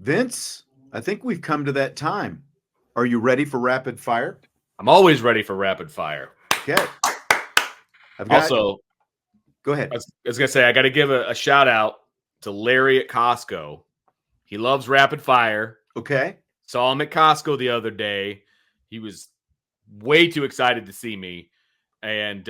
Vince, I think we've come to that time. Are you ready for rapid fire? I'm always ready for rapid fire. Okay. Also, go ahead. I was going to say, I got to give a shout out to Larry at Costco. He loves rapid fire. Okay. Saw him at Costco the other day. He was way too excited to see me. And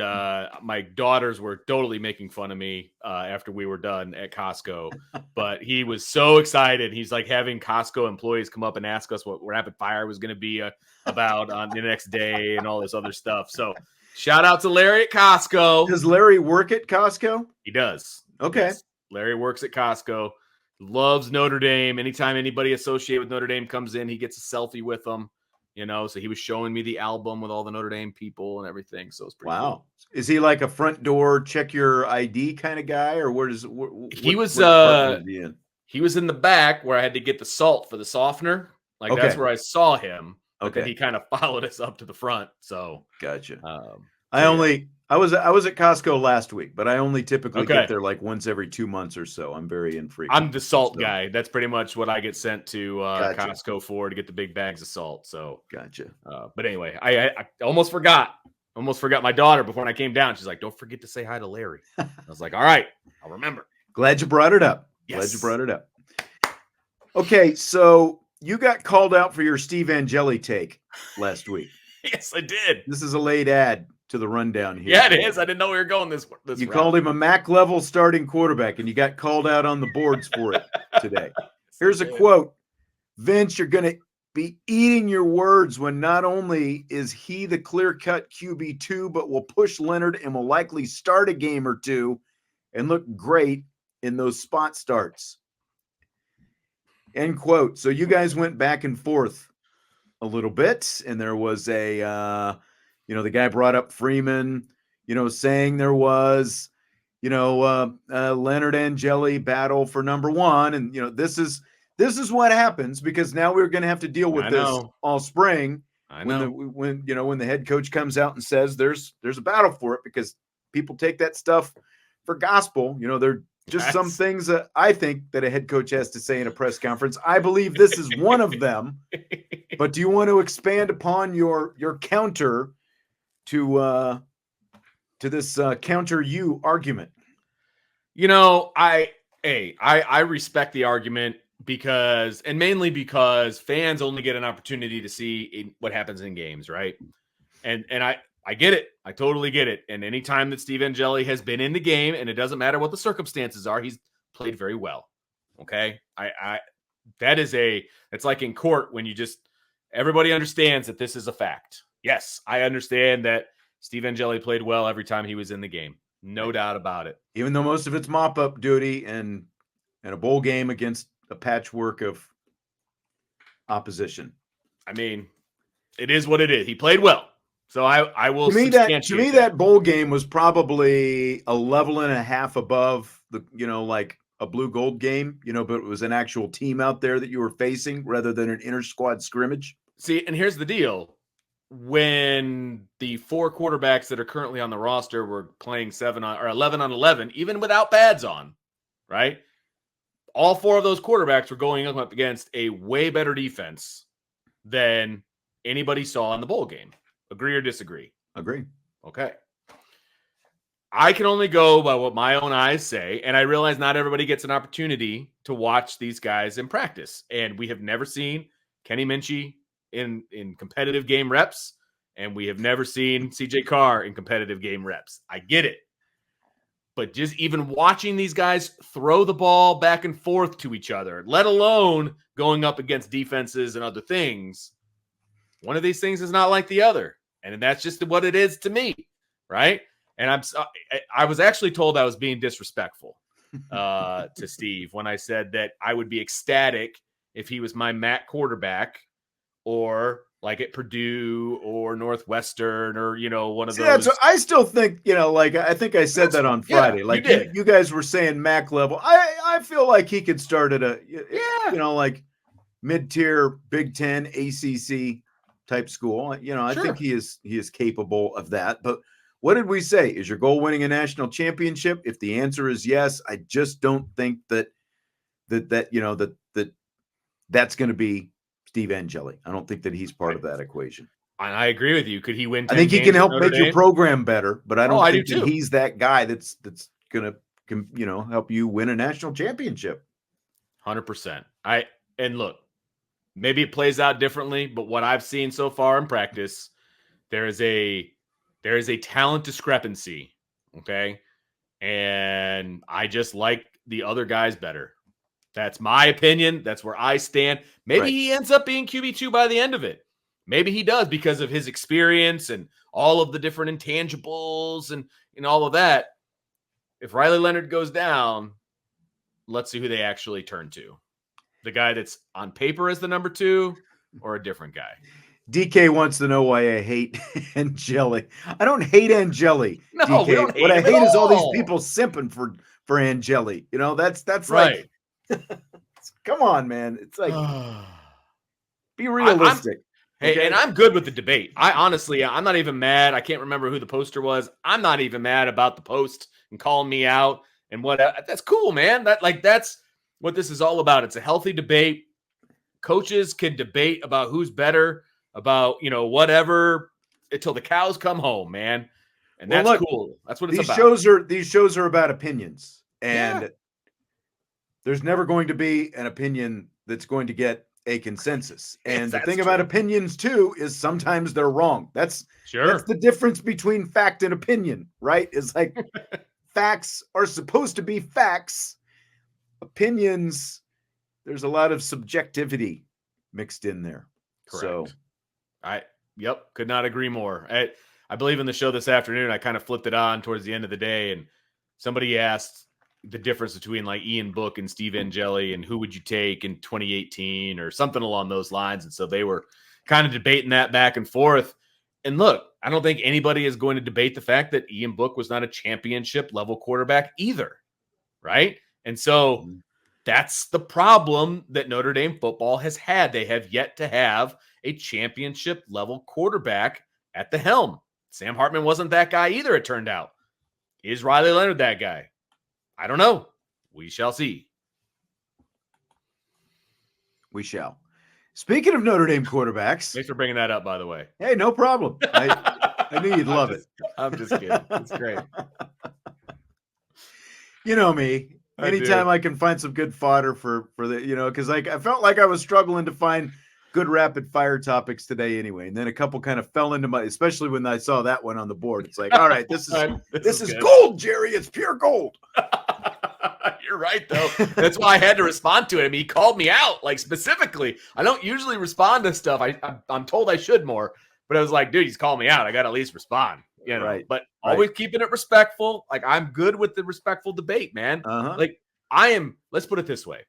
my daughters were totally making fun of me after we were done at Costco. But he was so excited. He's like having Costco employees come up and ask us what rapid fire was going to be about on the next day and all this other stuff. So shout out to Larry at Costco. Does Larry work at Costco? He does. Okay. Yes. Larry works at Costco. Loves Notre Dame. Anytime anybody associated with Notre Dame comes in, he gets a selfie with them. So he was showing me the album with all the Notre Dame people and everything. So it's pretty cool. Is he like a front door, check your ID kind of guy, or he was in the back where I had to get the salt for the softener. That's where I saw him. Okay. He kind of followed us up to the front. So gotcha. I was at Costco last week, but I only typically get there like once every 2 months or so. I'm very infrequent. I'm the salt guy. That's pretty much what I get sent to Costco for, to get the big bags of salt. So gotcha. But anyway, I almost forgot. My daughter before I came down. She's like, "Don't forget to say hi to Larry." I was like, "All right, I'll remember." Glad you brought it up. Yes. Okay, so you got called out for your Steve Angeli take last week. Yes, I did. This is a late ad to the rundown here. Yeah, it is. I didn't know we were going this You route. Called him a MAC level starting quarterback, and you got called out on the boards for it today. Here's a quote. Vince, you're going to be eating your words when not only is he the clear-cut QB2, but will push Leonard and will likely start a game or two and look great in those spot starts. End quote. So you guys went back and forth a little bit, and there was the guy brought up Freeman, saying there was, Leonard Angeli battle for number one. And, this is what happens, because now we're going to have to deal with this all spring. When the head coach comes out and says there's a battle for it, because people take that stuff for gospel. They're just some things that I think that a head coach has to say in a press conference. I believe this is one of them. But do you want to expand upon your counter to this counter you argument? I respect the argument mainly because fans only get an opportunity to see what happens in games, right? And I get it. I totally get it. And anytime that Steve Angeli has been in the game, and it doesn't matter what the circumstances are, he's played very well. Okay. It's like in court when everybody understands that this is a fact. Yes, I understand that Steve Angeli played well every time he was in the game. No doubt about it. Even though most of it's mop-up duty and a bowl game against a patchwork of opposition. I mean, it is what it is. He played well. So I will. To me, that bowl game was probably a level and a half above the, like a blue gold game, but it was an actual team out there that you were facing rather than an inter squad scrimmage. See, and here's the deal. When the 4 quarterbacks that are currently on the roster were playing 11 on 11, even without pads on, right? All 4 of those quarterbacks were going up against a way better defense than anybody saw in the bowl game. Agree or disagree? Agree. Okay. I can only go by what my own eyes say, and I realize not everybody gets an opportunity to watch these guys in practice. And we have never seen Kenny Minchie in competitive game reps, and we have never seen CJ Carr in competitive game reps. I get it. But just even watching these guys throw the ball back and forth to each other, let alone going up against defenses and other things, one of these things is not like the other. And that's just what it is to me, right? And I was actually told I was being disrespectful to Steve when I said that I would be ecstatic if he was my MAC quarterback, or like at Purdue or Northwestern, or one of those. So I still think I think I said that on Friday. You guys were saying MAC level. I feel like he could start at a like mid-tier Big Ten ACC type school. I think he is capable of that. But what did we say? Is your goal winning a national championship? If the answer is yes, I just don't think that that's going to be Steve Angeli. I don't think that he's part of that equation. And I agree with you. Could he win 10 I think he games can at help Notre make your Dame? program better, but I don't I think do that too. he's that guy that's going to, help you win a national championship. 100%. And look, maybe it plays out differently, but what I've seen so far in practice, there is a talent discrepancy, okay? And I just like the other guys better. That's my opinion. That's where I stand. Maybe he ends up being QB2 by the end of it. Maybe he does because of his experience and all of the different intangibles and all of that. If Riley Leonard goes down, let's see who they actually turn to. The guy that's on paper as the number 2 or a different guy. DK wants to know why I hate Angeli. I don't hate Angeli. No, DK. we don't hate what I him hate at is all these all. people simping for Angeli. That's right. Like, come on, man. It's like, be realistic. Hey, and I'm good with the debate. I'm not even mad. I can't remember who the poster was. I'm not even mad about the post and calling me out and what. That's cool, man. That's what this is all about. It's a healthy debate. Coaches can debate about who's better, about whatever, until the cows come home, man. And that's cool. That's what it's about. These shows are about opinions, and there's never going to be an opinion that's going to get a consensus. And the thing about opinions too is sometimes they're wrong. That's the difference between fact and opinion, right? Is like facts are supposed to be facts. Opinions, there's a lot of subjectivity mixed in there. Correct. So could not agree more. I believe in the show this afternoon, I kind of flipped it on towards the end of the day, and somebody asked the difference between like Ian Book and Steve Angeli and who would you take in 2018 or something along those lines. And so they were kind of debating that back and forth. And look, I don't think anybody is going to debate the fact that Ian Book was not a championship level quarterback either. Right. And so that's the problem that Notre Dame football has had. They have yet to have a championship level quarterback at the helm. Sam Hartman wasn't that guy either, it turned out. Is Riley Leonard that guy? I don't know. We shall see. We shall. Speaking of Notre Dame quarterbacks. Thanks for bringing that up, by the way. Hey, no problem. I knew you'd love it. I'm just kidding. It's great. You know me. Anytime I can find some good fodder for the, because I felt like I was struggling to find good rapid fire topics today anyway. And then a couple kind of fell into especially when I saw that one on the board. It's like, all right, this is gold, Jerry. It's pure gold. You're right, though. That's why I had to respond to it. I mean, he called me out, like, specifically. I don't usually respond to stuff. I'm told I should more. But I was like, dude, he's calling me out. I got to at least respond. Right. But always keeping it respectful. Like, I'm good with the respectful debate, man. Like, let's put it this way.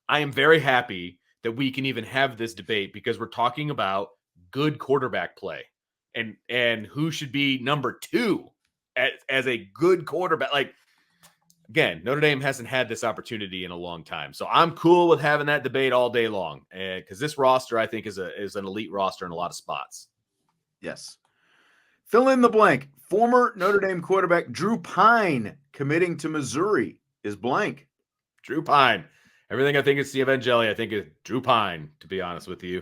I am very happy that we can even have this debate because we're talking about good quarterback play and who should be number 2 as a good quarterback. Like, again, Notre Dame hasn't had this opportunity in a long time. So I'm cool with having that debate all day long because this roster, I think, is an elite roster in a lot of spots. Yes. Fill in the blank. Former Notre Dame quarterback Drew Pyne committing to Missouri is blank. Drew Pyne. Everything I think is Steve Angeli, I think is Drew Pyne, to be honest with you.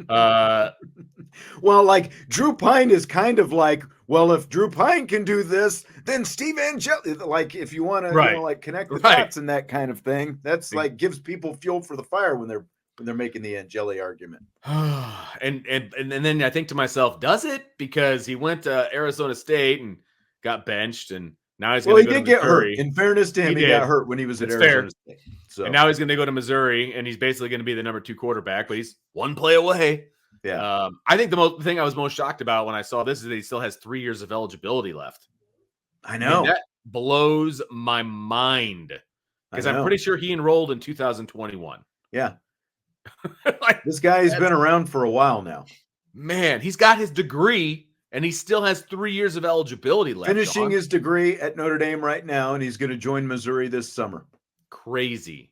Well, like Drew Pyne is kind of like, well, if Drew Pyne can do this, then Steve Angeli, like if you want to connect the dots and that kind of thing, that's like gives people fuel for the fire when they're making the Angeli argument. and then I think to myself, does it? Because he went to Arizona State and got benched, and now he's going to go to Missouri. Get hurt. In fairness to him, he got hurt when he was at Arizona State. So. And now he's going to go to Missouri, and he's basically going to be the number 2 quarterback, but he's one play away. Yeah. I think the thing I was most shocked about when I saw this is that he still has 3 years of eligibility left. I know. That blows my mind because I'm pretty sure he enrolled in 2021. Yeah. This guy's been around for a while now. Man, he's got his degree, and he still has 3 years of eligibility left. Finishing his degree at Notre Dame right now, and he's going to join Missouri this summer. Crazy.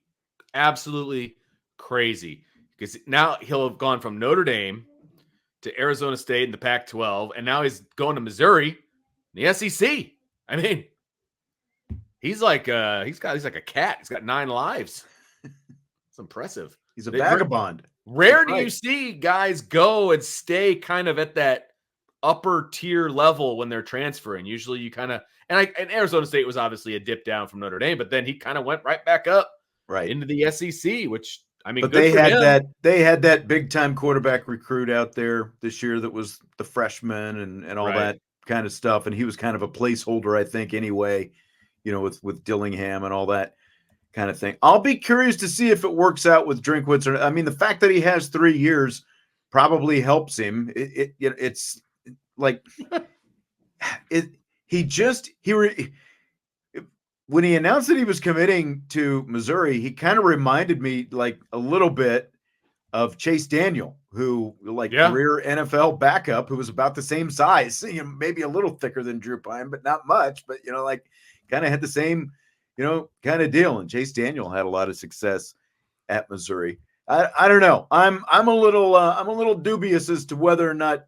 Absolutely crazy. Because now he'll have gone from Notre Dame to Arizona State in the Pac-12, and now he's going to Missouri, the SEC. I mean, he's like a cat. He's got 9 lives. It's impressive. He's a vagabond. Rare do you see guys go and stay kind of at that upper tier level when they're transferring. Usually you kind of, and Arizona State was obviously a dip down from Notre Dame, but then he kind of went right back up into the SEC, which I mean, but good for him. They had that big time quarterback recruit out there this year that was the freshman and all that kind of stuff. And he was kind of a placeholder, I think, anyway, with Dillingham and all that kind of thing. I'll be curious to see if it works out with Drinkwitz. I mean, the fact that he has 3 years probably helps him. It's like when he announced that he was committing to Missouri, he kind of reminded me like a little bit of Chase Daniel, who career NFL backup, who was about the same size, maybe a little thicker than Drew Pyne, but not much, but kind of had the same, kind of deal. And Chase Daniel had a lot of success at Missouri. I don't know. I'm a little dubious as to whether or not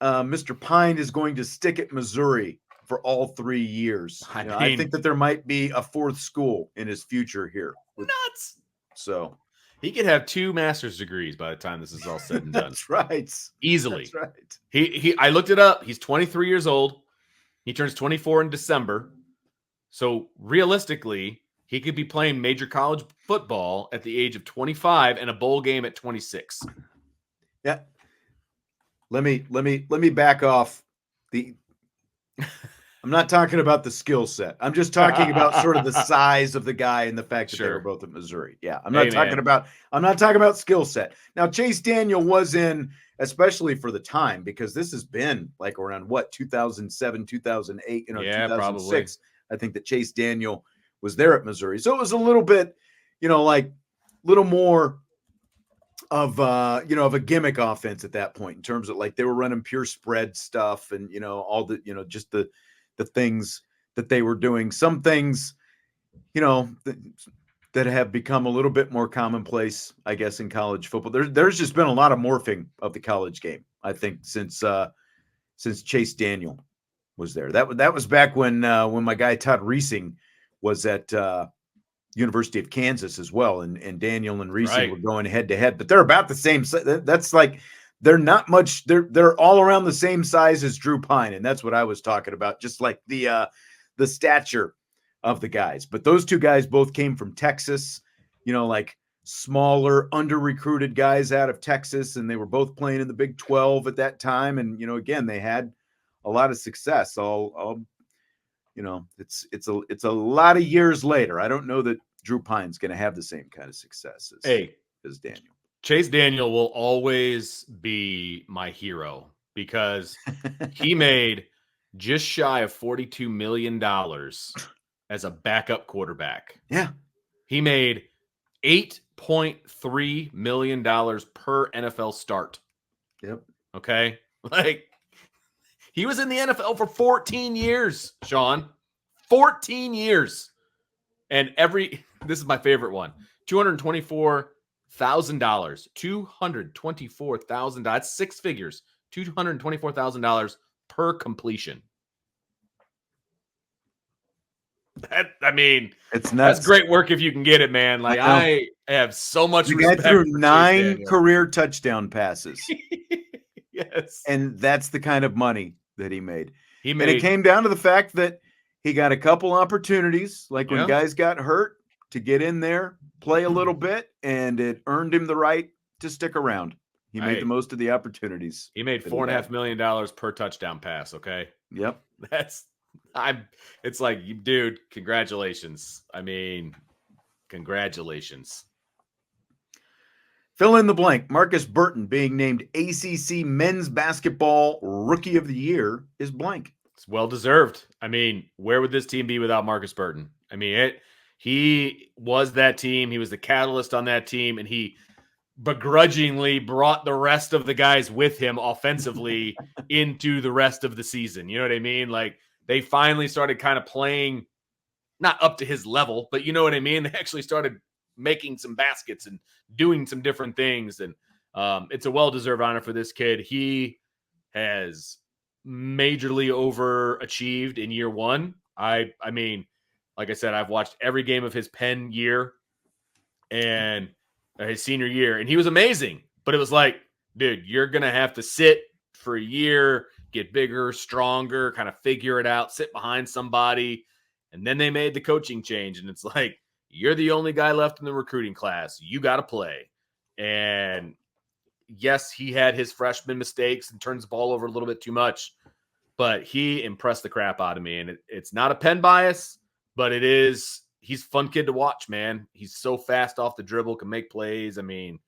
Mr. Pyne is going to stick at Missouri for all 3 years. I think that there might be a 4th school in his future here. Nuts. So he could have 2 master's degrees by the time this is all said and done. That's right. Easily. That's right. I looked it up. He's 23 years old. He turns 24 in December. So realistically, he could be playing major college football at the age of 25 and a bowl game at 26. Yeah. Let me back off I'm not talking about the skill set. I'm just talking about sort of the size of the guy and the fact that they were both at Missouri. Yeah. I'm not talking about skill set. Now, Chase Daniel was in, especially for the time, because this has been like around 2007, 2008, 2006. Probably. I think that Chase Daniel was there at Missouri. So it was a little bit, little more of of a gimmick offense at that point, in terms of like they were running pure spread stuff and all the just the things that they were doing. Some things that have become a little bit more commonplace, I guess, in college football. There's just been a lot of morphing of the college game, I think, since Chase Daniel was there. That was back when my guy Todd Reesing was at University of Kansas as well, and Daniel and Reesing were going head to head, but they're about the same. That's like they're not much. They're all around the same size as Drew Pyne, and that's what I was talking about. Just like the stature of the guys. But those 2 guys both came from Texas. Like smaller, under-recruited guys out of Texas, and they were both playing in the Big 12 at that time. And again, they had a lot of success. It's a lot of years later. I don't know that Drew Pyne's going to have the same kind of success as Daniel. Chase Daniel will always be my hero because he made just shy of $42 million as a backup quarterback. Yeah. He made $8.3 million per NFL start. Yep. Okay. Like, he was in the NFL for 14 years, Sean. 14 years. And this is my favorite one. $224,000. $224,000. That's 6 figures. $224,000 per completion. It's nuts. That's great work if you can get it, man. Like, I have so much respect. He threw 9 career touchdown passes. Yes. And that's the kind of money that he made. And it came down to the fact that he got a couple opportunities, like when guys got hurt, to get in there, play a little bit, and it earned him the right to stick around. He made the most of the opportunities. He made $4.5 million per touchdown pass. Okay. Yep. It's like, dude, congratulations. Congratulations. Fill in the blank. Markus Burton being named ACC Men's Basketball Rookie of the Year is blank. It's well-deserved. Where would this team be without Markus Burton? He was that team. He was the catalyst on that team, and he begrudgingly brought the rest of the guys with him offensively into the rest of the season. You know what I mean? Like, they finally started kind of playing, not up to his level, but you know what I mean? They actually started making some baskets and doing some different things. And it's a well-deserved honor for this kid. He has majorly overachieved in year one. I mean, like I said, I've watched every game of his Penn year, and his senior year, and he was amazing. But it was like, dude, you're going to have to sit for a year, get bigger, stronger, kind of figure it out, sit behind somebody. And then they made the coaching change, and it's like, you're the only guy left in the recruiting class. You got to play. And yes, he had his freshman mistakes and turns the ball over a little bit too much, but he impressed the crap out of me. And it's not a Penn bias, but he's a fun kid to watch, man. He's so fast off the dribble, can make plays. I mean,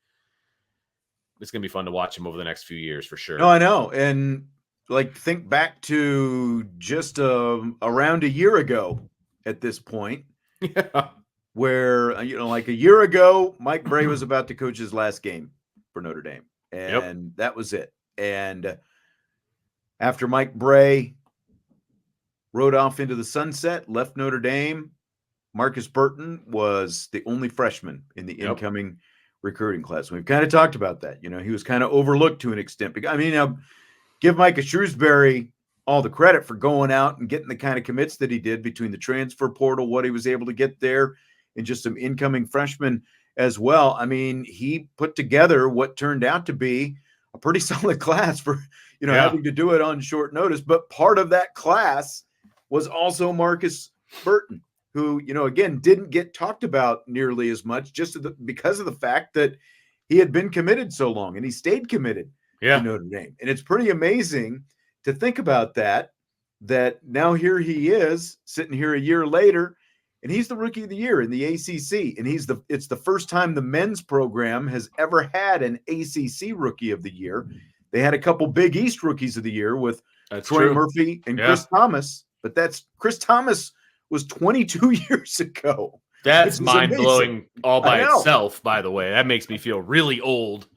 it's going to be fun to watch him over the next few years for sure. No, I know. And like, think back to just around a year ago at this point, where, like a year ago, Mike Brey was about to coach his last game for Notre Dame. And that was it. And after Mike Brey rode off into the sunset, left Notre Dame, Markus Burton was the only freshman in the incoming recruiting class. We've kind of talked about that. He was kind of overlooked to an extent. I mean, give Micah Shrewsbury all the credit for going out and getting the kind of commits that he did between the transfer portal, what he was able to get there, and just some incoming freshmen as well. I mean, he put together what turned out to be a pretty solid class for, having to do it on short notice. But part of that class was also Markus Burton, who, again, didn't get talked about nearly as much because of the fact that he had been committed so long, and he stayed committed to Notre Dame. And it's pretty amazing to think about that now here he is sitting here a year later, and he's the rookie of the year in the ACC. And it's the first time the men's program has ever had an ACC rookie of the year. They had a couple Big East rookies of the year with Troy Murphy and Chris Thomas, but Chris Thomas was 22 years ago. That's mind-blowing all by itself, by the way. That makes me feel really old.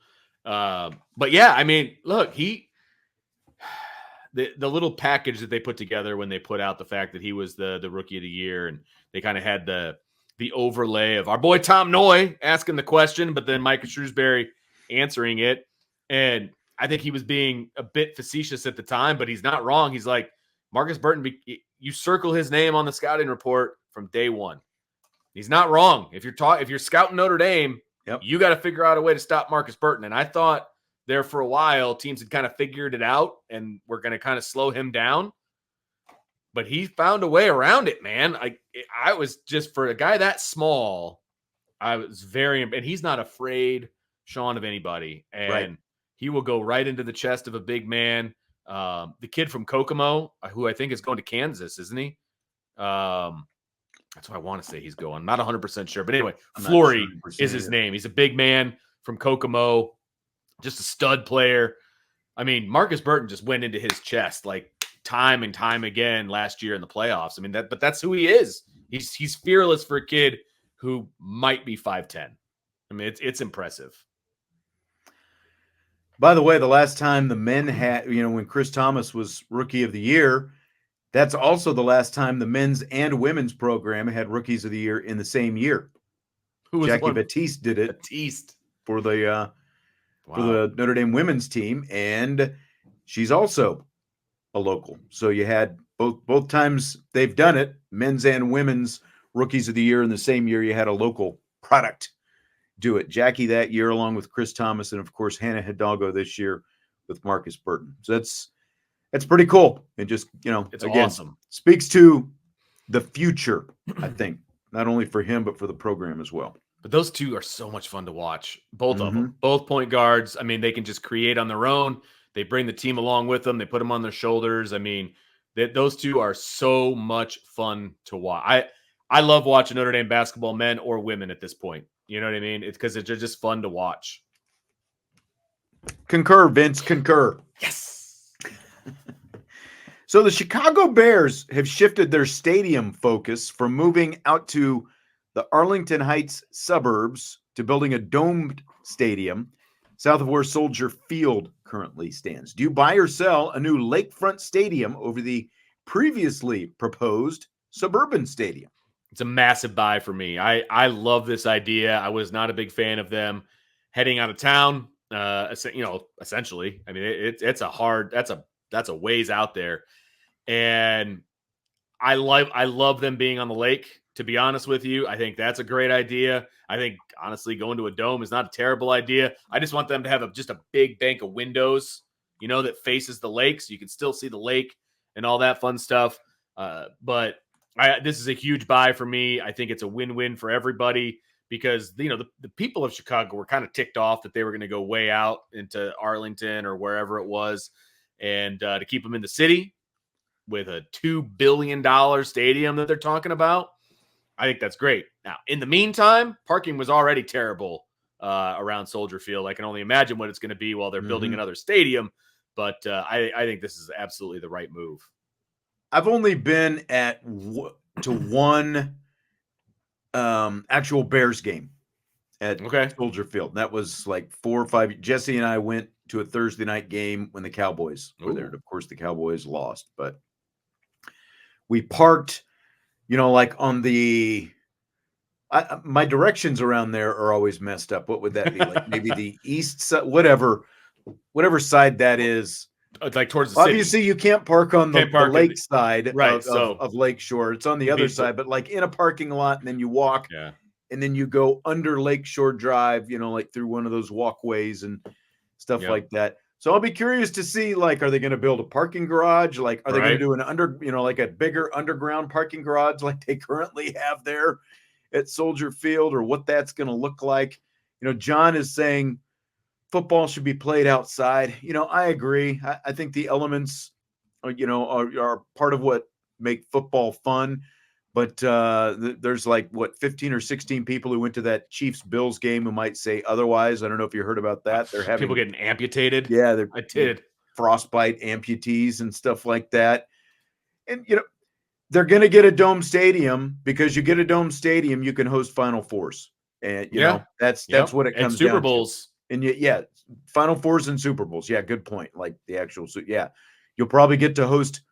But yeah, I mean, look, the little package that they put together when they put out the fact that he was the rookie of the year, and they kind of had the overlay of our boy Tom Noy asking the question, but then Micah Shrewsbury answering it. And I think he was being a bit facetious at the time, but he's not wrong. He's like, Markus Burton, you circle his name on the scouting report from day one. He's not wrong. If you're scouting Notre Dame, you got to figure out a way to stop Markus Burton. And I thought there for a while, teams had kind of figured it out and we're going to kind of slow him down. But he found a way around it, man. I was just, for a guy that small, I was and he's not afraid, Sean, of anybody. And he will go right into the chest of a big man. The kid from Kokomo, who I think is going to Kansas, isn't he? That's what I want to say he's going. I'm not 100% sure. But anyway, Flory is his name. He's a big man from Kokomo, just a stud player. I mean, Markus Burton just went into his chest like time and time again last year in the playoffs. I mean, but that's who he is. He's fearless for a kid who might be 5'10". I mean, it's impressive. By the way, the last time the men had, when Chris Thomas was rookie of the year, that's also the last time the men's and women's program had rookies of the year in the same year. Jackie Batiste did it for the Notre Dame women's team, and she's also a local. So you had both times they've done it, men's and women's rookies of the year in the same year. You had a local product do it. Jackie that year, along with Chris Thomas, and of course Hannah Hidalgo this year with Markus Burton. So that's pretty cool. And just, it's again, awesome. Speaks to the future, I think, not only for him, but for the program as well. But those two are so much fun to watch. Both of them, both point guards. I mean, they can just create on their own. They bring the team along with them. They put them on their shoulders. I mean, those two are so much fun to watch. I love watching Notre Dame basketball, men or women at this point. You know what I mean? It's because it's just fun to watch. Concur, Vince. Concur. Yes. So the Chicago Bears have shifted their stadium focus from moving out to the Arlington Heights suburbs to building a domed stadium south of where Soldier Field currently stands. Do you buy or sell a new lakefront stadium over the previously proposed suburban stadium? It's a massive buy for me. I love this idea. I was not a big fan of them heading out of town. Essentially, I mean, it's a hard. That's a ways out there, and I love them being on the lake. To be honest with you, I think that's a great idea. I think, honestly, going to a dome is not a terrible idea. I just want them to have just a big bank of windows, that faces the lake, so you can still see the lake and all that fun stuff. But this is a huge buy for me. I think it's a win-win for everybody because, the people of Chicago were kind of ticked off that they were going to go way out into Arlington or wherever it was, and to keep them in the city with a $2 billion stadium that they're talking about. I think that's great. Now, in the meantime, parking was already terrible around Soldier Field. I can only imagine what it's going to be while they're building another stadium. But I think this is absolutely the right move. I've only been to one actual Bears game at Soldier Field. That was like 4 or 5. Jesse and I went to a Thursday night game when the Cowboys were there. Of course, the Cowboys lost, but we parked, like on the my directions around there are always messed up. What would that be? Like maybe the east side, whatever side that is. It's like towards the Obviously, city. You can't park on the lake side right, of Lakeshore. It's on the other side, but like in a parking lot, and then you walk, and then you go under Lakeshore Drive, like through one of those walkways and stuff like that. So I'll be curious to see, like, are they going to build a parking garage? Like, are they going to do an like a bigger underground parking garage like they currently have there at Soldier Field, or what that's going to look like? John is saying football should be played outside. I agree. I think the elements, are part of what make football fun. But there's like 15 or 16 people who went to that Chiefs-Bills game who might say otherwise. I don't know if you heard about that. They're having people getting amputated. Yeah, I did. Frostbite amputees and stuff like that. And they're going to get a dome stadium because you get a dome stadium, you can host Final Fours, and that's what it comes and Super down Bowls. To. And Final Fours and Super Bowls. Yeah, good point. Like the actual, you'll probably get to host,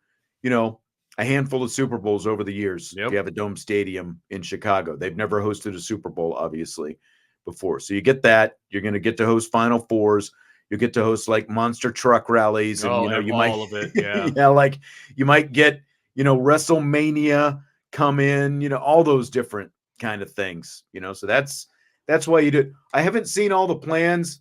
a handful of Super Bowls over the years. If you have a dome stadium in Chicago. They've never hosted a Super Bowl, obviously, before. So you get that. You're going to get to host Final Fours. You get to host like monster truck rallies, and you might all of it. like you might get WrestleMania come in, all those different kind of things. So that's why you do. I haven't seen all the plans.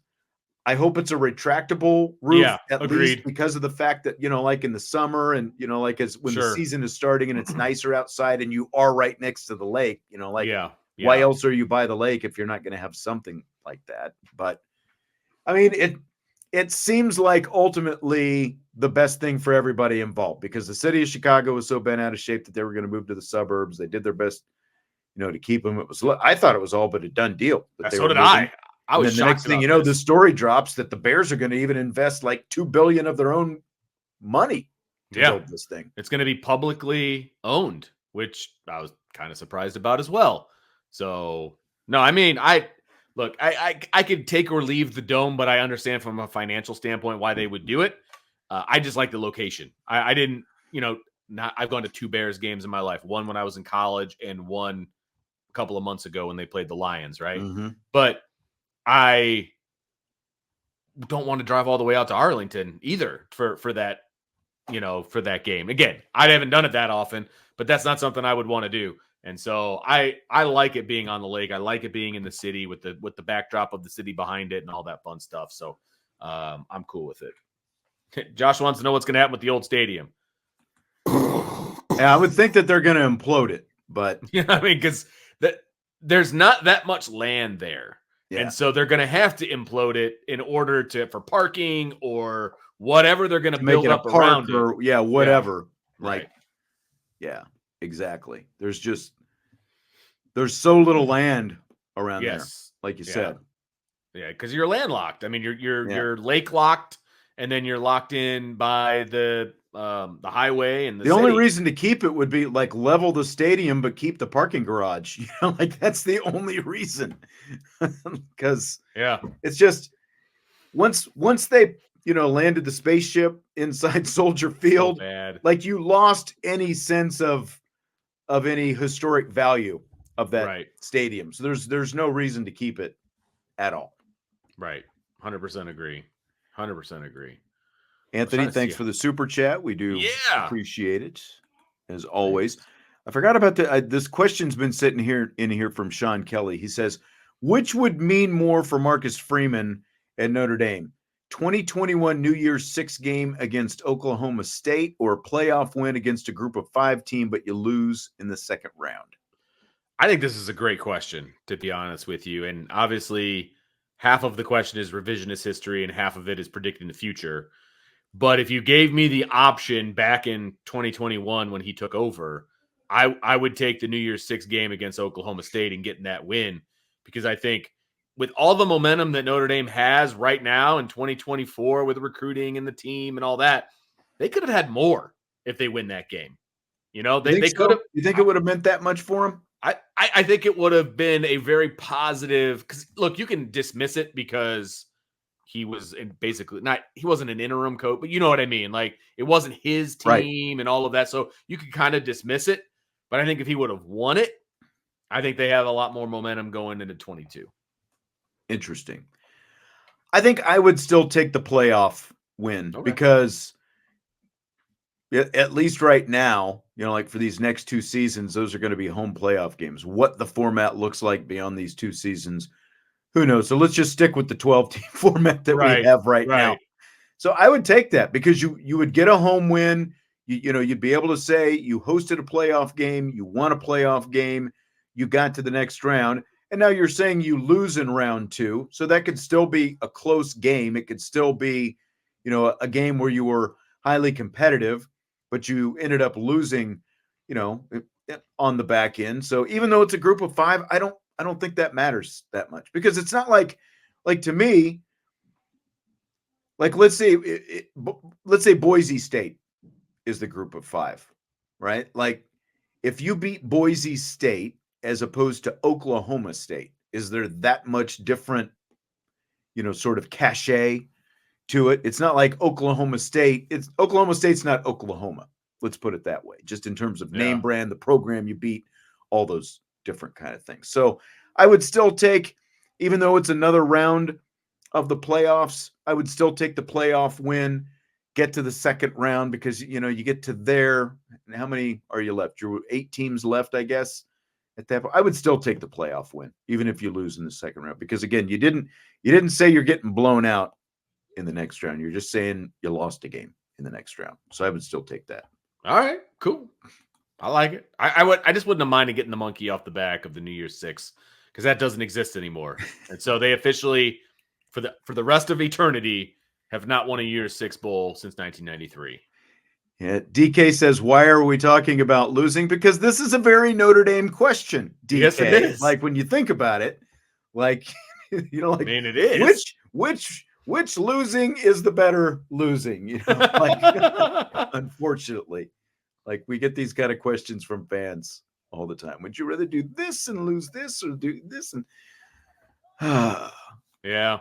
I hope it's a retractable roof at least because of the fact that, like in the summer and, like when the season is starting and it's nicer outside and you are right next to the lake, why else are you by the lake if you're not going to have something like that? But I mean, it seems like ultimately the best thing for everybody involved because the city of Chicago was so bent out of shape that they were going to move to the suburbs. They did their best, to keep them. I thought it was all but a done deal. So did I. I was shocked. The next thing the story drops that the Bears are going to even invest like $2 billion of their own money to build this thing. It's going to be publicly owned, which I was kind of surprised about as well. So no, I mean, I could take or leave the dome, but I understand from a financial standpoint why they would do it. I just like the location. I didn't, I've gone to 2 Bears games in my life. One when I was in college and one a couple of months ago when they played the Lions, right? Mm-hmm. But I don't want to drive all the way out to Arlington either for that, for that game. Again, I haven't done it that often, but that's not something I would want to do. And so I like it being on the lake. I like it being in the city with the backdrop of the city behind it and all that fun stuff. So I'm cool with it. Josh wants to know what's going to happen with the old stadium. Yeah, I would think that they're going to implode it, but I mean, because there's not that much land there. Yeah. And so they're going to have to implode it in order for parking or whatever they're going to build up around it. Yeah, whatever. Yeah. Like, yeah, exactly. There's so little land around there, like you said. Yeah, because you're landlocked. I mean, you're lake locked, and then you're locked in by the highway and the only reason to keep it would be like level the stadium but keep the parking garage. Like that's the only reason. Because it's just once they landed the spaceship inside Soldier Field, like you lost any sense of any historic value of that stadium. So there's no reason to keep it at all. Right. 100% agree. 100% agree. Anthony, thanks for the super chat. We do appreciate it, as always. I forgot about this question's been sitting here in here from Sean Kelly. He says, which would mean more for Marcus Freeman at Notre Dame? 2021 New Year's Six game against Oklahoma State, or a playoff win against a group of 5 team, but you lose in the second round? I think this is a great question, to be honest with you. And obviously, half of the question is revisionist history and half of it is predicting the future. But if you gave me the option back in 2021 when he took over, I would take the New Year's Six game against Oklahoma State and getting that win, because I think with all the momentum that Notre Dame has right now in 2024 with recruiting and the team and all that, they could have had more if they win that game. You know, they could have. You think it would have meant that much for them? I think it would have been a very positive, because look, you can dismiss it because he was he wasn't an interim coach, but you know what I mean? Like, it wasn't his team and all of that. So you could kind of dismiss it. But I think if he would have won it, I think they have a lot more momentum going into 22. Interesting. I think I would still take the playoff win because at least right now, you know, like for these next 2 seasons, those are going to be home playoff games. What the format looks like beyond these 2 seasons, who knows? So let's just stick with the 12-team format that we have right now. So I would take that because you would get a home win. You know, you'd be able to say you hosted a playoff game, you won a playoff game, you got to the next round, and now you're saying you lose in round 2. So that could still be a close game. It could still be, you know, a game where you were highly competitive, but you ended up losing, you know, on the back end. So even though it's a group of 5, I don't think that matters that much, because it's not like to me, like let's say Boise State is the group of 5, right? Like if you beat Boise State as opposed to Oklahoma State, is there that much different, you know, sort of cachet to it? It's not like Oklahoma State's not Oklahoma. Let's put it that way, just in terms of name brand, the program you beat, all those different kind of things. So I would still take, even though it's another round of the playoffs, I would still take the playoff win, get to the second round, because, you know, you get to there. And how many are you left? You're 8 teams left, I guess, at that point. I would still take the playoff win, even if you lose in the second round, because again, you didn't say you're getting blown out in the next round. You're just saying you lost a game in the next round. So I would still take that. All right, cool. I like it. I just wouldn't have minded getting the monkey off the back of the New Year's Six, because that doesn't exist anymore. And so they officially, for the rest of eternity, have not won a Year's Six bowl since 1993. Yeah, DK says, why are we talking about losing? Because this is a very Notre Dame question, DK. Yes, it is. Like, when you think about it, like, you know, like, I mean, it is. Which losing is the better losing? You know, like, unfortunately, like, we get these kind of questions from fans all the time. Would you rather do this and lose this, or do this and yeah.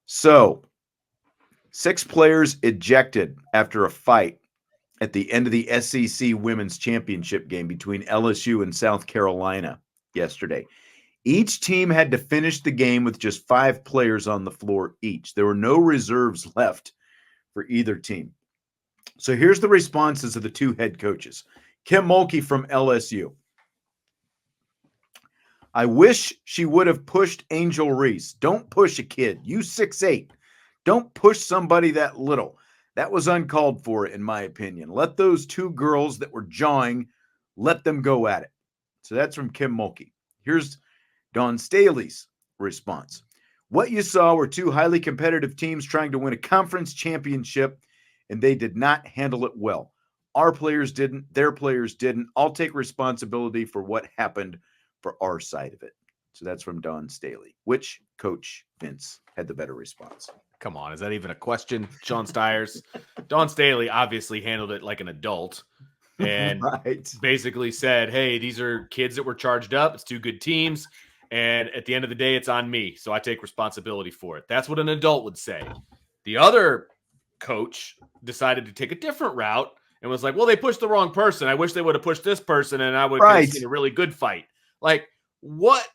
So 6 players ejected after a fight at the end of the SEC Women's Championship game between LSU and South Carolina yesterday. Each team had to finish the game with just 5 players on the floor each. There were no reserves left for either team. So here's the responses of the 2 head coaches. Kim Mulkey from LSU. I wish she would have pushed Angel Reese. Don't push a kid. You 6'8". Don't push somebody that little. That was uncalled for, in my opinion. Let those 2 girls that were jawing, let them go at it. So that's from Kim Mulkey. Here's Dawn Staley's response. What you saw were 2 highly competitive teams trying to win a conference championship, and they did not handle it well. Our players didn't. Their players didn't. I'll take responsibility for what happened for our side of it. So that's from Dawn Staley. Which coach, Vince, had the better response? Come on, is that even a question, Sean Stiers? Dawn Staley obviously handled it like an adult and basically said, hey, these are kids that were charged up. It's 2 good teams. And at the end of the day, it's on me. So I take responsibility for it. That's what an adult would say. The other coach decided to take a different route and was like, well, they pushed the wrong person. I wish they would have pushed this person, and I would have seen a really good fight. Like, what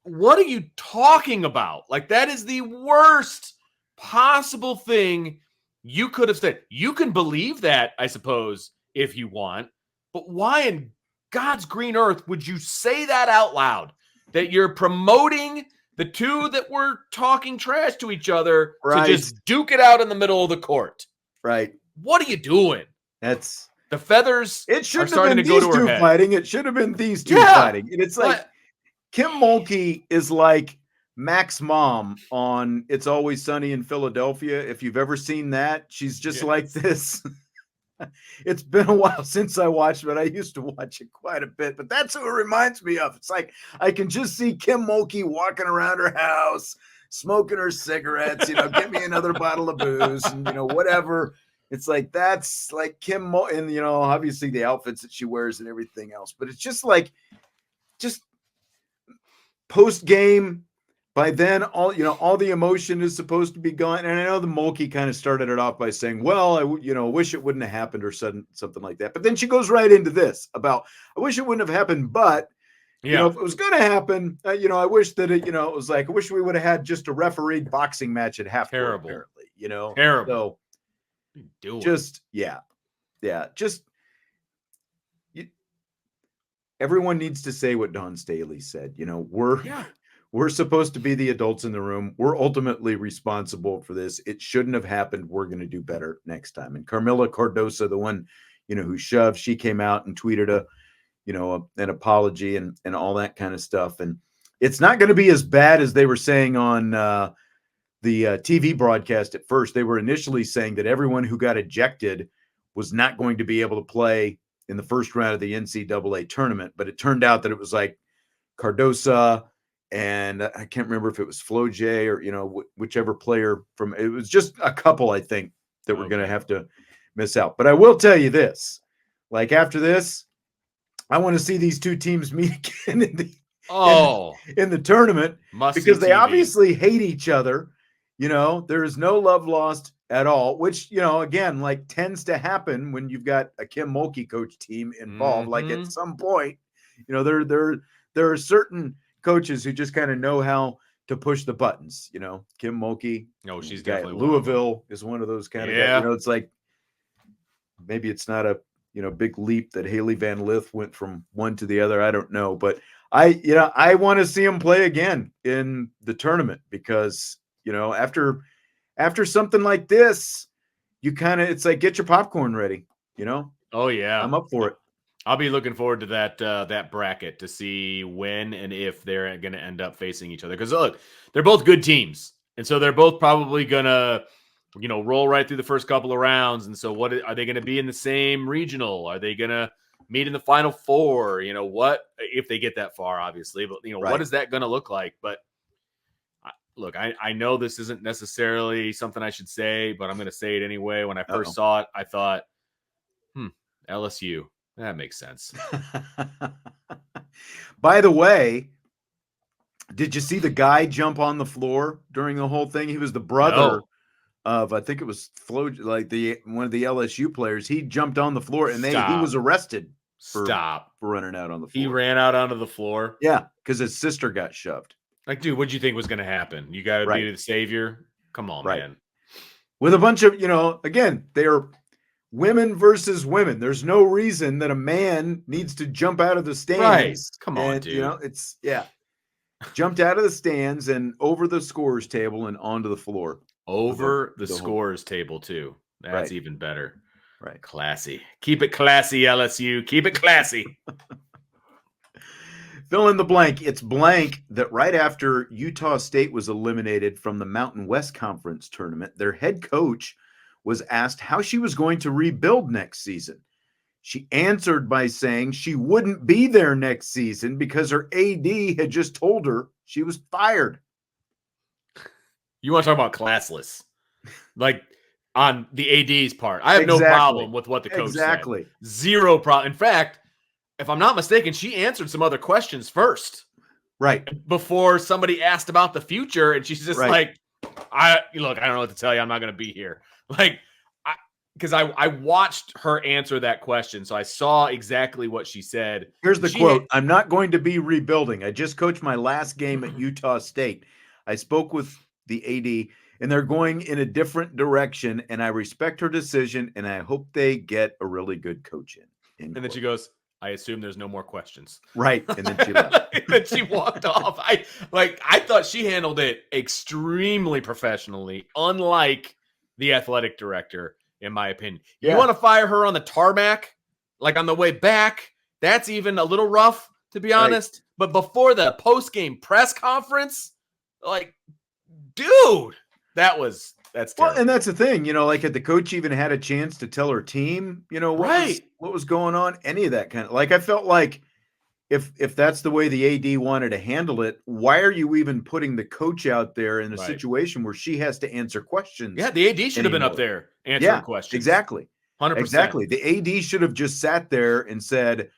are you talking about? Like, that is the worst possible thing you could have said. You can believe that, I suppose, if you want. But why in God's green earth would you say that out loud? That you're promoting the two that were talking trash to each other to just duke it out in the middle of the court. Right. What are you doing? That's the feathers. It should are have starting been to go these to her two head. fighting. It should have been these two fighting. And it's like Kim Mulkey is like Mac's mom on It's Always Sunny in Philadelphia. If you've ever seen that, she's just like this. It's been a while since I watched it, but I used to watch it quite a bit. But that's who it reminds me of. It's like I can just see Kim Mulkey walking around her house, smoking her cigarettes, get me another bottle of booze and, whatever. It's like, that's like Kim and, obviously the outfits that she wears and everything else. But it's just like, post game. By then, all the emotion is supposed to be gone. And I know the Mulkey kind of started it off by saying, well, I wish it wouldn't have happened or something like that. But then she goes right into this about, I wish it wouldn't have happened, but, if it was going to happen, I wish that it was like, I wish we would have had just a refereed boxing match at half. Terrible. Apparently, Terrible. So just, everyone needs to say what Don Staley said. We're supposed to be the adults in the room. We're ultimately responsible for this. It shouldn't have happened. We're going to do better next time. And Carmilla Cardoso, the one, who shoved, she came out and tweeted an apology and all that kind of stuff. And it's not going to be as bad as they were saying on the TV broadcast at first. They were initially saying that everyone who got ejected was not going to be able to play in the first round of the NCAA tournament. But it turned out that it was like Cardoso, and I can't remember if it was Flo J or, whichever player from, it was just a couple, I think, that we're going to have to miss out. But I will tell you this, like after this, I want to see these two teams meet again in the tournament because they obviously hate each other. There is no love lost at all, which, again, like tends to happen when you've got a Kim Mulkey coach team involved. Like at some point, there are certain coaches who just kind of know how to push the buttons. Kim Mulkey. No, she's definitely Louisville is one of those kind of guys. It's like maybe it's not a big leap that Haley Van Lith went from one to the other. I don't know, but I want to see them play again in the tournament because after something like this, it's like get your popcorn ready. Oh yeah, I'm up for it. I'll be looking forward to that bracket to see when and if they're going to end up facing each other. Because look, they're both good teams, and so they're both probably going to, roll right through the first couple of rounds. And so, what are they going to be in the same regional? Are they going to meet in the Final Four? What if they get that far? Obviously, but what is that going to look like? But look, I know this isn't necessarily something I should say, but I'm going to say it anyway. When I first saw it, I thought, LSU. That makes sense. By the way, did you see the guy jump on the floor during the whole thing? He was the brother of, I think it was Flo, like one of the LSU players. He jumped on the floor and he was arrested for running out on the floor. He ran out onto the floor. Yeah, because his sister got shoved. Like, dude, what'd you think was going to happen? You got to be the savior? Come on, man. With a bunch of, again, they are women versus women. There's no reason that a man needs to jump out of the stands. Right. Come on, dude. It's jumped out of the stands and over the scorer's table and onto the floor. Over the scorer's table, too. That's even better. Right. Classy. Keep it classy, LSU. Keep it classy. Fill in the blank. It's blank that right after Utah State was eliminated from the Mountain West Conference tournament, their head coach was asked how she was going to rebuild next season. She answered by saying she wouldn't be there next season because her AD had just told her she was fired. You want to talk about classless? Like on the AD's part. I have no problem with what the coach said. Zero problem. In fact, if I'm not mistaken, she answered some other questions first. Right. Before somebody asked about the future, and she's just like, I don't know what to tell you. I'm not going to be here. Like, because I watched her answer that question, so I saw exactly what she said. Here's the quote. I'm not going to be rebuilding. I just coached my last game at Utah State. I spoke with the AD, and they're going in a different direction, and I respect her decision, and I hope they get a really good coach in." And then she goes, "I assume there's no more questions." Right, and then she left. And then she walked off. I thought she handled it extremely professionally, unlike the athletic director, in my opinion. Yeah. You want to fire her on the tarmac, like on the way back? That's even a little rough, to be honest. But before the post-game press conference, like, dude, that's terrible. Well, and that's the thing, like, had the coach even had a chance to tell her team, what was going on, any of that kind of, like, I felt like if that's the way the AD wanted to handle it, why are you even putting the coach out there in a situation where she has to answer questions? Yeah, the AD should have been up there answering questions. Exactly. 100%. Exactly. The AD should have just sat there and said,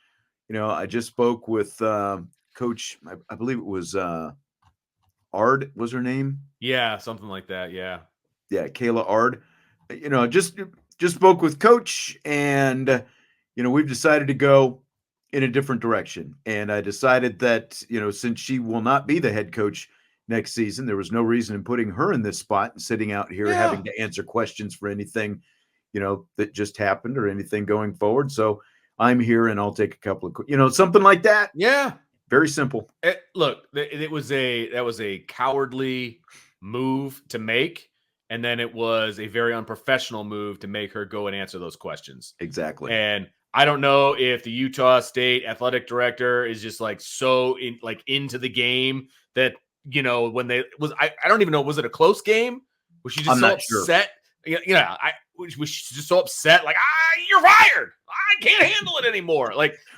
I just spoke with Coach, I believe it was Ard was her name. Yeah, something like that. Yeah. Yeah, Kayla Ard. Just spoke with Coach, and we've decided to go in a different direction. And I decided that since she will not be the head coach next season, there was no reason in putting her in this spot and sitting out here having to answer questions for anything that just happened or anything going forward. So I'm here, and I'll take a couple of something like that. Yeah. Very simple. Look, that was a cowardly move to make, and then it was a very unprofessional move to make her go and answer those questions. Exactly. And I don't know if the Utah State athletic director is just like so into the game that when I don't even know, was it a close game? Was she just so upset? Sure. Was she just so upset? Like, you're fired. I can't handle it anymore.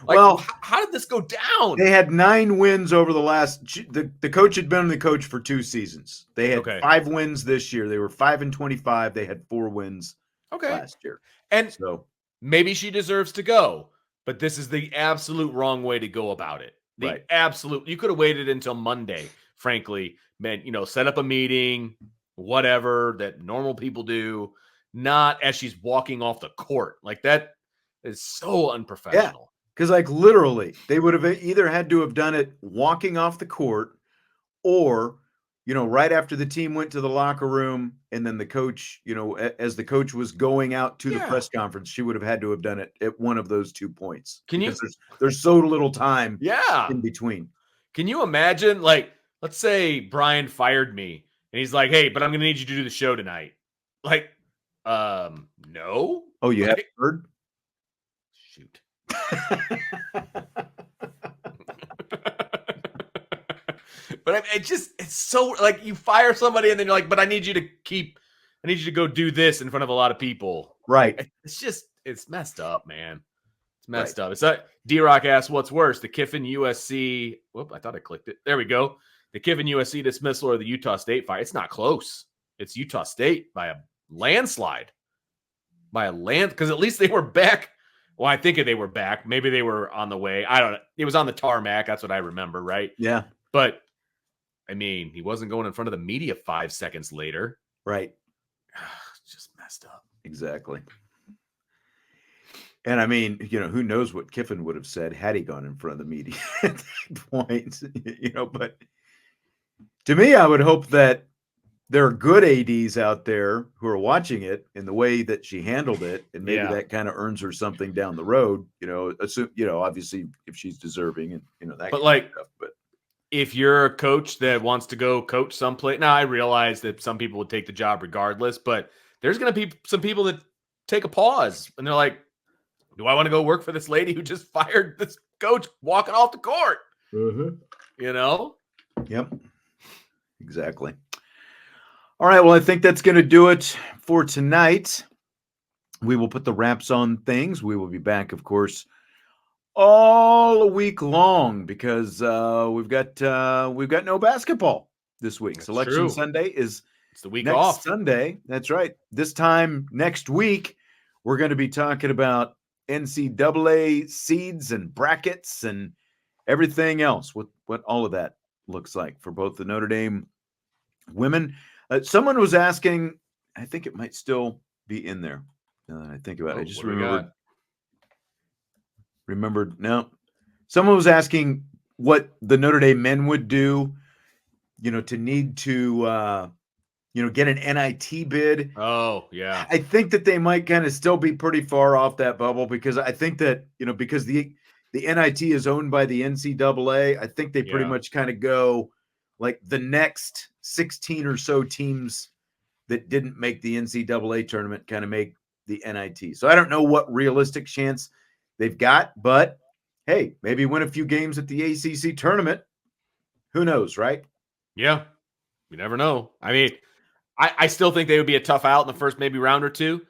Well, how did this go down? They had 9 wins over the last. The coach had been the coach for 2 seasons. They had 5 wins this year. They were 5-25. They had 4 wins last year. And so maybe she deserves to go, but this is the absolute wrong way to go about it. You could have waited until Monday, frankly, man. Set up a meeting, whatever that normal people do. Not as she's walking off the court. Like, that is so unprofessional. Yeah, because literally they would have either had to have done it walking off the court, or right after the team went to the locker room, and then the coach, as the coach was going out to the press conference, she would have had to have done it at one of those 2 points. There's so little time in between. Can you imagine, like, let's say Brian fired me and he's like, "Hey, but I'm going to need you to do the show tonight." Like, no. Oh, you haven't heard? Shoot. But it's so, like, you fire somebody and then you're like, "But I need you to go do this in front of a lot of people." Right. It's messed up, man. It's messed up. It's like D-Rock asked, "What's worse, the Kiffin USC?" Whoop, I thought I clicked it. There we go. The Kiffin USC dismissal or the Utah State fire? It's not close. It's Utah State by a landslide. Because at least they were back. Well, I think they were back. Maybe they were on the way. I don't know. It was on the tarmac. That's what I remember, right? Yeah. But I mean, he wasn't going in front of the media 5 seconds later. Right. It's just messed up. Exactly. And I mean, who knows what Kiffin would have said had he gone in front of the media at that point, but to me, I would hope that there are good ADs out there who are watching it in the way that she handled it, and maybe that kind of earns her something down the road. Obviously if she's deserving, and that. But kind of stuff. But if you're a coach that wants to go coach someplace, now I realize that some people would take the job regardless, but there's going to be some people that take a pause and they're like, "Do I want to go work for this lady who just fired this coach walking off the court?" Yep. Exactly. All right, well, I think that's going to do it for tonight. We will put the wraps on things. We will be back, of course, all week long because we've got no basketball this week. Selection Sunday is the week next off. Sunday. That's right. This time next week, we're going to be talking about NCAA seeds and brackets and everything else. What all of that looks like for both the Notre Dame women. Someone was asking, I think it might still be in there. Now that I think about it, I just remembered. No, someone was asking what the Notre Dame men would do, to need to, get an NIT bid. Oh, yeah. I think that they might kind of still be pretty far off that bubble, because I think that, because the NIT is owned by the NCAA, I think they pretty much kind of go like the next 16 or so teams that didn't make the NCAA tournament kind of make the NIT. So I don't know what realistic chance they've got, but hey, maybe win a few games at the ACC tournament. Who knows, right? Yeah. You never know. I mean, I still think they would be a tough out in the first maybe round or two,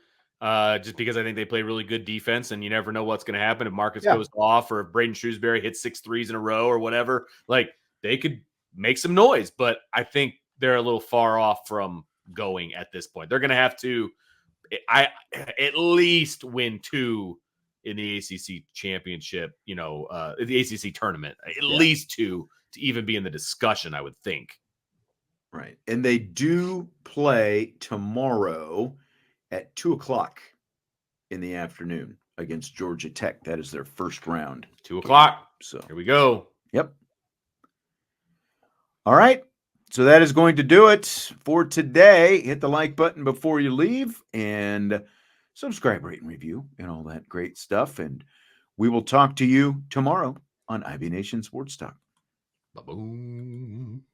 just because I think they play really good defense, and you never know what's going to happen if Marcus goes off or if Braden Shrewsbury hits 6 threes in a row or whatever. Like, they could make some noise, but I think they're a little far off from going at this point. They're going to have to at least win 2 in the ACC championship, the ACC tournament, at least 2 to even be in the discussion, I would think. Right. And they do play tomorrow at 2:00 in the afternoon against Georgia Tech. That is their first round. 2:00. So here we go. Yep. All right. So that is going to do it for today. Hit the like button before you leave, and subscribe, rate, and review, and all that great stuff. And we will talk to you tomorrow on IB Nation Sports Talk. Ba-boom.